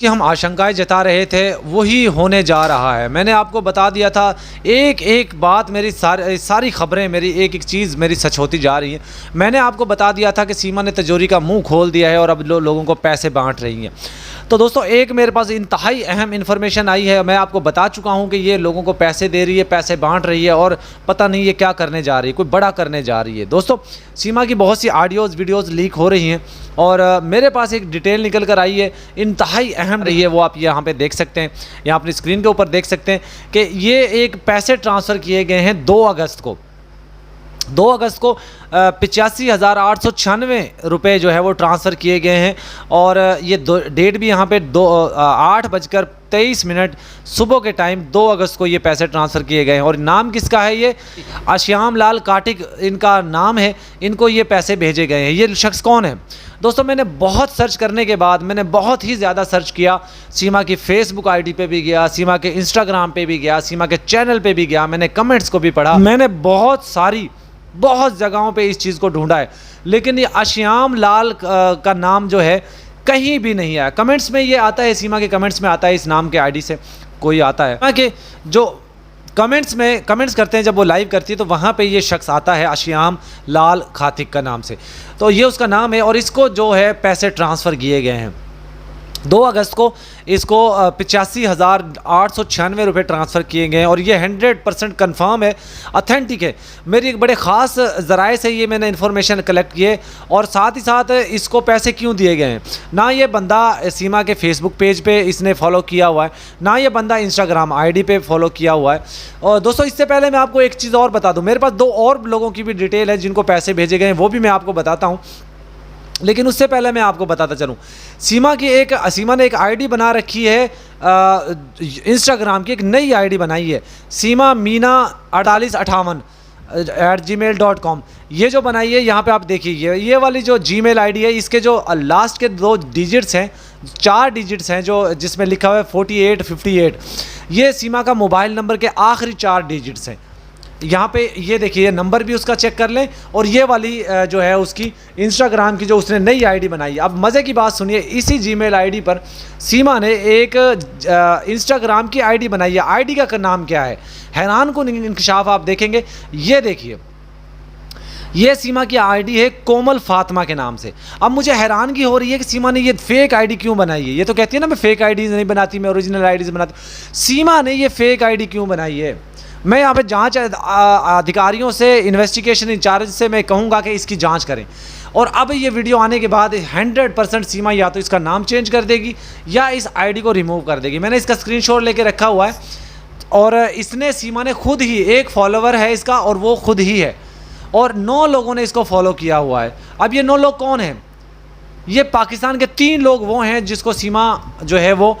कि हम आशंकाएं जता रहे थे वही होने जा रहा है। मैंने आपको बता दिया था, एक एक बात मेरी सारी खबरें, मेरी एक एक चीज़ मेरी सच होती जा रही है। मैंने आपको बता दिया था कि सीमा ने तिजोरी का मुंह खोल दिया है और अब लोगों को पैसे बांट रही हैं। तो दोस्तों, एक मेरे पास इंतहाई अहम इन्फॉर्मेशन आई है। मैं आपको बता चुका हूं कि ये लोगों को पैसे दे रही है, पैसे बांट रही है और पता नहीं ये क्या करने जा रही है, कोई बड़ा करने जा रही है। दोस्तों, सीमा की बहुत सी ऑडियोज़ वीडियोज़ लीक हो रही हैं और मेरे पास एक डिटेल निकल कर आई है, इंतहाई अहम रही है। वो आप यहाँ पे देख सकते हैं, यहाँ अपनी स्क्रीन के ऊपर देख सकते हैं कि ये एक पैसे ट्रांसफ़र किए गए हैं 2 अगस्त को। 2 अगस्त को 85,896 रुपये जो है वो ट्रांसफ़र किए गए हैं और ये डेट भी यहाँ पे 8:23 सुबह के टाइम 2 अगस्त को ये पैसे ट्रांसफ़र किए गए हैं। और नाम किसका है? ये आश्याम लाल काटिक इनका नाम है। इनको ये पैसे भेजे गए हैं। ये शख्स कौन है? दोस्तों, मैंने बहुत सर्च करने के बाद, मैंने बहुत ही ज़्यादा सर्च किया। सीमा की फेसबुक आईडी पे भी गया, सीमा के इंस्टाग्राम पे भी गया, सीमा के चैनल पे भी गया, मैंने कमेंट्स को भी पढ़ा, मैंने बहुत जगहों पे इस चीज़ को ढूंढा है, लेकिन ये आश्याम लाल का नाम जो है कहीं भी नहीं आया। कमेंट्स में ये आता है, सीमा के कमेंट्स में आता है, इस नाम के आईडी से कोई आता है कि जो कमेंट्स करते हैं, जब वो लाइव करती है तो वहाँ पे ये शख्स आता है आश्याम लाल खातिक का नाम से। तो ये उसका नाम है और इसको जो है पैसे ट्रांसफ़र किए गए हैं 2 अगस्त को। इसको 85,896 रुपये ट्रांसफ़र किए गए हैं और ये 100% कन्फर्म है, अथेंटिक है। मेरी एक बड़े ख़ास ज़राए से ये मैंने इन्फॉर्मेशन कलेक्ट किए और साथ ही साथ इसको पैसे क्यों दिए गए हैं। ना ये बंदा सीमा के फेसबुक पेज पे इसने फॉलो किया हुआ है, ना ये बंदा इंस्टाग्राम आईडी पे फॉलो किया हुआ है। और दोस्तों, इससे पहले मैं आपको एक चीज़ और बता दूँ, मेरे पास 2 और लोगों की भी डिटेल है जिनको पैसे भेजे गए हैं, वो भी मैं आपको बताता हूँ। लेकिन उससे पहले मैं आपको बताता चलूँ, सीमा ने एक आईडी बना रखी है इंस्टाग्राम की, एक नई आईडी बनाई है, सीमा मीना 4858@gmail.com। ये जो बनाई है, यहाँ पे आप देखिए, ये वाली जो जीमेल आईडी है, इसके जो लास्ट के 2 डिजिट्स हैं, 4 डिजिट्स हैं, जो जिसमें लिखा हुआ है 4858, ये सीमा का मोबाइल नंबर के आखिरी 4 डिजिट्स हैं। यहाँ पे ये देखिए, ये नंबर भी उसका चेक कर लें और ये वाली जो है उसकी इंस्टाग्राम की जो उसने नई आईडी बनाई है। अब मज़े की बात सुनिए, इसी जीमेल आईडी पर सीमा ने एक इंस्टाग्राम की आईडी बनाई है। आईडी का नाम क्या है? हैरान कुन इंकशाफ आप देखेंगे। ये देखिए, ये सीमा की आईडी है कोमल फातिमा के नाम से। अब मुझे हैरानगी हो रही है कि सीमा ने ये फेक आईडी क्यों बनाई है। ये तो कहती है ना, मैं फेक आईडी नहीं बनाती, मैं ओरिजिनल आईडी बनाती। सीमा ने ये फेक आईडी क्यों बनाई है? मैं यहाँ पे जांच अधिकारियों से, इन्वेस्टिगेशन इंचार्ज से मैं कहूँगा कि इसकी जांच करें। और अब ये वीडियो आने के बाद 100% सीमा या तो इसका नाम चेंज कर देगी या इस आईडी को रिमूव कर देगी। मैंने इसका स्क्रीनशॉट लेके रखा हुआ है और इसने, सीमा ने खुद ही, एक फॉलोवर है इसका और वो खुद ही है और 9 लोगों ने इसको फॉलो किया हुआ है। अब ये 9 लोग कौन हैं? ये पाकिस्तान के 3 लोग वो हैं जिसको सीमा जो है वो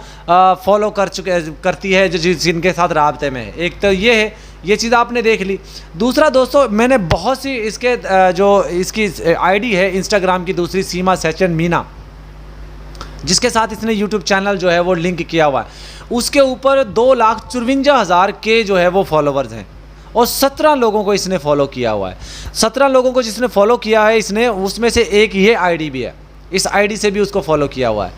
फॉलो करती है, जिनके साथ राब्ते में है। एक तो ये है, ये चीज़ आपने देख ली। दूसरा दोस्तों, मैंने बहुत सी इसकी आईडी है इंस्टाग्राम की दूसरी, सीमा सचिन मीना, जिसके साथ इसने यूट्यूब चैनल जो है वो लिंक किया हुआ है, उसके ऊपर 2,54,000 के जो है वो फॉलोवर्स हैं और 17 लोगों को इसने फॉलो किया हुआ है। 17 लोगों को जिसने फॉलो किया है इसने, उसमें से एक ये आईडी भी है, इस आईडी से भी उसको फॉलो किया हुआ है।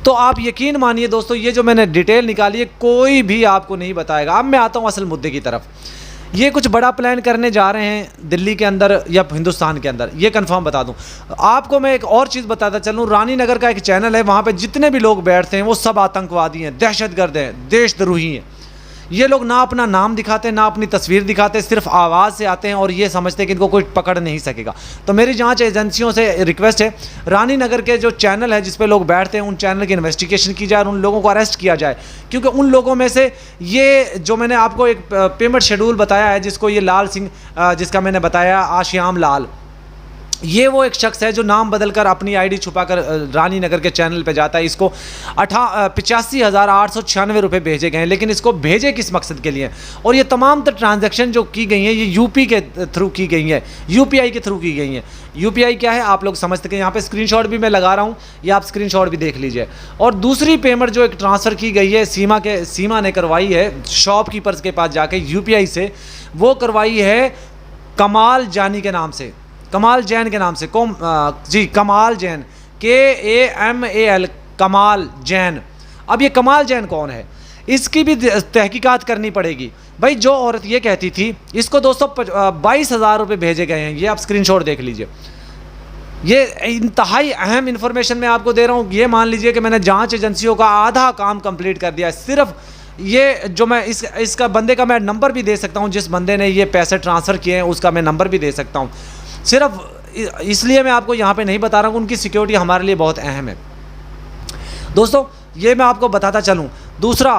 तो आप यकीन मानिए दोस्तों, ये जो मैंने डिटेल निकाली है कोई भी आपको नहीं बताएगा। अब मैं आता हूँ असल मुद्दे की तरफ। ये कुछ बड़ा प्लान करने जा रहे हैं दिल्ली के अंदर या हिंदुस्तान के अंदर, ये कंफर्म बता दूं आपको। मैं एक और चीज़ बताता चलूँ, रानी नगर का एक चैनल है, वहाँ पे जितने भी लोग बैठते हैं वो सब आतंकवादी हैं, दहशतगर्द हैं, देशद्रोही हैं। ये लोग ना अपना नाम दिखाते, ना अपनी तस्वीर दिखाते, सिर्फ आवाज़ से आते हैं और ये समझते हैं कि इनको कोई पकड़ नहीं सकेगा। तो मेरी जांच एजेंसियों से रिक्वेस्ट है, रानी नगर के जो चैनल है जिस पे लोग बैठते हैं, उन चैनल की इन्वेस्टिगेशन की जाए और उन लोगों को अरेस्ट किया जाए, क्योंकि उन लोगों में से ये जो मैंने आपको एक पेमेंट शेड्यूल बताया है, जिसको ये लाल सिंह, जिसका मैंने बताया आश्याम लाल, ये वो एक शख्स है जो नाम बदलकर अपनी आईडी छुपाकर रानी नगर के चैनल पे जाता है। इसको 85,896 रुपये भेजे गए हैं, लेकिन इसको भेजे किस मकसद के लिए? और ये तमाम ट्रांजैक्शन जो की गई हैं ये यूपी के थ्रू की गई हैं, यूपीआई के थ्रू की गई हैं। यूपीआई क्या है आप लोग समझते हैं, यहाँ पे स्क्रीनशॉट भी मैं लगा रहा हूँ, ये आप स्क्रीनशॉट भी देख लीजिए। और दूसरी पेमेंट जो एक ट्रांसफ़र की गई है सीमा ने करवाई है शॉपकीपर्स के पास जाके यूपीआई से, वो करवाई है कमाल जानी के नाम से, कमाल जैन के नाम से, कमाल जैन, KAMAL कमाल जैन। अब ये कमाल जैन कौन है, इसकी भी तहकीकात करनी पड़ेगी। भाई जो औरत ये कहती थी, इसको दोस्तों 22,000 रुपये भेजे गए हैं, ये आप स्क्रीनशॉट देख लीजिए। ये इंतहाई अहम इन्फॉर्मेशन मैं आपको दे रहा हूँ। ये मान लीजिए कि मैंने जांच एजेंसियों का आधा काम कंप्लीट कर दिया है। सिर्फ ये जो मैं इसका बंदे का मैं नंबर भी दे सकता हूँ, जिस बंदे ने ये पैसे ट्रांसफ़र किए हैं उसका मैं नंबर भी दे सकता हूँ। सिर्फ इसलिए मैं आपको यहाँ पे नहीं बता रहा हूँ, उनकी सिक्योरिटी हमारे लिए बहुत अहम है दोस्तों। ये मैं आपको बताता चलूँ। दूसरा,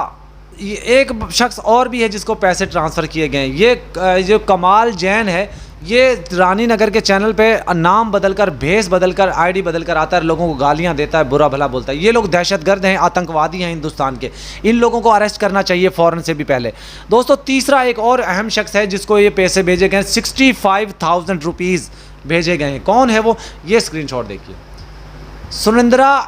एक शख्स और भी है जिसको पैसे ट्रांसफ़र किए गए हैं। ये जो कमाल जैन है, ये रानी नगर के चैनल पे नाम बदलकर, भेस बदलकर, आईडी बदलकर आता है, लोगों को गालियां देता है, बुरा भला बोलता है। ये लोग दहशतगर्द हैं, आतंकवादी हैं हिंदुस्तान के। इन लोगों को अरेस्ट करना चाहिए फ़ौरन से भी पहले दोस्तों। तीसरा, एक और अहम शख्स है जिसको ये पैसे भेजे गए हैं, 65,000 रुपीज़ भेजे गए हैं। कौन है वो? ये स्क्रीनशॉट देखिए। सुरिंदरा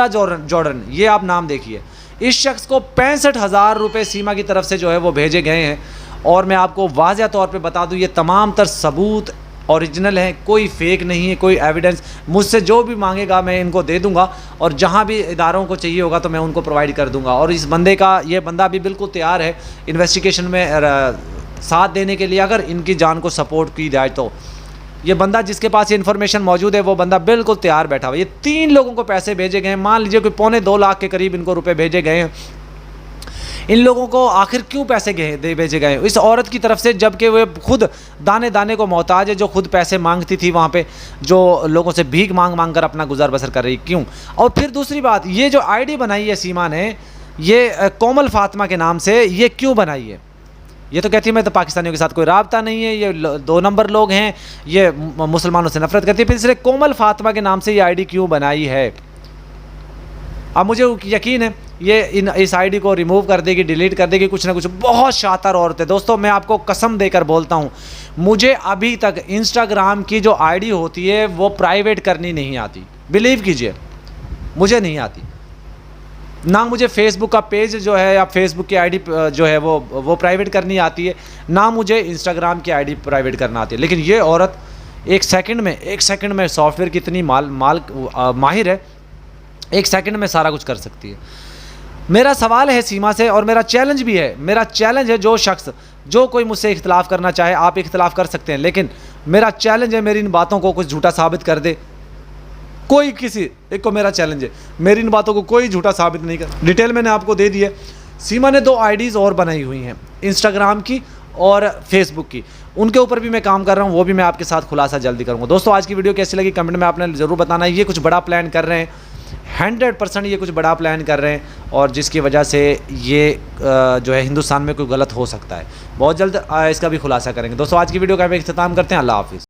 जॉर्डन, ये आप नाम देखिए। इस शख्स को 65,000 रुपये सीमा की तरफ से जो है वो भेजे गए हैं। और मैं आपको वाज़ह तौर पे बता दूं, ये तमाम तर सबूत ओरिजिनल हैं, कोई फेक नहीं है, कोई एविडेंस। मुझसे जो भी मांगेगा मैं इनको दे दूंगा, और जहां भी इदारों को चाहिए होगा तो मैं उनको प्रोवाइड कर दूंगा। और इस बंदे का, ये बंदा भी बिल्कुल तैयार है इन्वेस्टिगेशन में साथ देने के लिए, अगर इनकी जान को सपोर्ट की जाए तो। ये बंदा जिसके पास ये इन्फॉर्मेशन मौजूद है, वो बंदा बिल्कुल तैयार बैठा हुआ है। ये 3 लोगों को पैसे भेजे गए हैं, मान लीजिए कोई 2.25 लाख के करीब इनको रुपए भेजे गए हैं। इन लोगों को आखिर क्यों पैसे भेजे गए इस औरत की तरफ से, जबकि वो खुद दाने दाने को मोहताज है, जो खुद पैसे मांगती थी वहाँ पे, जो लोगों से भीख मांग कर अपना गुजार बसर कर रही, क्यों? और फिर दूसरी बात, ये जो आईडी बनाई है सीमा ने, ये कोमल फातिमा के नाम से, ये क्यों बनाई है? ये तो कहती है मैं तो पाकिस्तानियों के साथ कोई राब्ता नहीं है, ये 2 नंबर लोग हैं, ये मुसलमानों से नफरत करती है। फिर इसलिए कोमल फातिमा के नाम से ये आईडी क्यों बनाई है? अब मुझे यकीन है ये इस आईडी को रिमूव कर देगी, डिलीट कर देगी, कुछ ना कुछ। बहुत शातिर औरत है दोस्तों, मैं आपको कसम देकर बोलता हूँ, मुझे अभी तक इंस्टाग्राम की जो आईडी होती है वो प्राइवेट करनी नहीं आती। बिलीव कीजिए, मुझे नहीं आती। ना मुझे फेसबुक का पेज जो है या फेसबुक की आईडी जो है वो प्राइवेट करनी आती है, ना मुझे इंस्टाग्राम की आईडी प्राइवेट करना आती है। लेकिन ये औरत एक सेकंड में सॉफ्टवेयर की इतनी माहिर है, 1 सेकंड में सारा कुछ कर सकती है। मेरा सवाल है सीमा से, और मेरा चैलेंज भी है, मेरा चैलेंज है, जो शख्स जो कोई मुझसे इख्तिलाफ़ करना चाहे, आप इख्तिलाफ़ कर सकते हैं, लेकिन मेरा चैलेंज है, मेरी इन बातों को कुछ झूठा साबित कर दे। कोई किसी एक को मेरा चैलेंज है, मेरी इन बातों को कोई झूठा साबित नहीं कर। डिटेल मैंने आपको दे दी है। सीमा ने 2 आईडीज़ और बनाई हुई हैं, इंस्टाग्राम की और फेसबुक की। उनके ऊपर भी मैं काम कर रहा हूँ, वो भी मैं आपके साथ खुलासा जल्दी करूँगा। दोस्तों, आज की वीडियो कैसी लगी कमेंट में आपने ज़रूर बताना है। ये कुछ बड़ा प्लान कर रहे हैं, 100% ये कुछ बड़ा प्लान कर रहे हैं, और जिसकी वजह से ये जो है हिंदुस्तान में कोई गलत हो सकता है। बहुत जल्द इसका भी खुलासा करेंगे। दोस्तों, आज की वीडियो का हम इख्तिताम करते हैं। अल्लाह हाफिज़।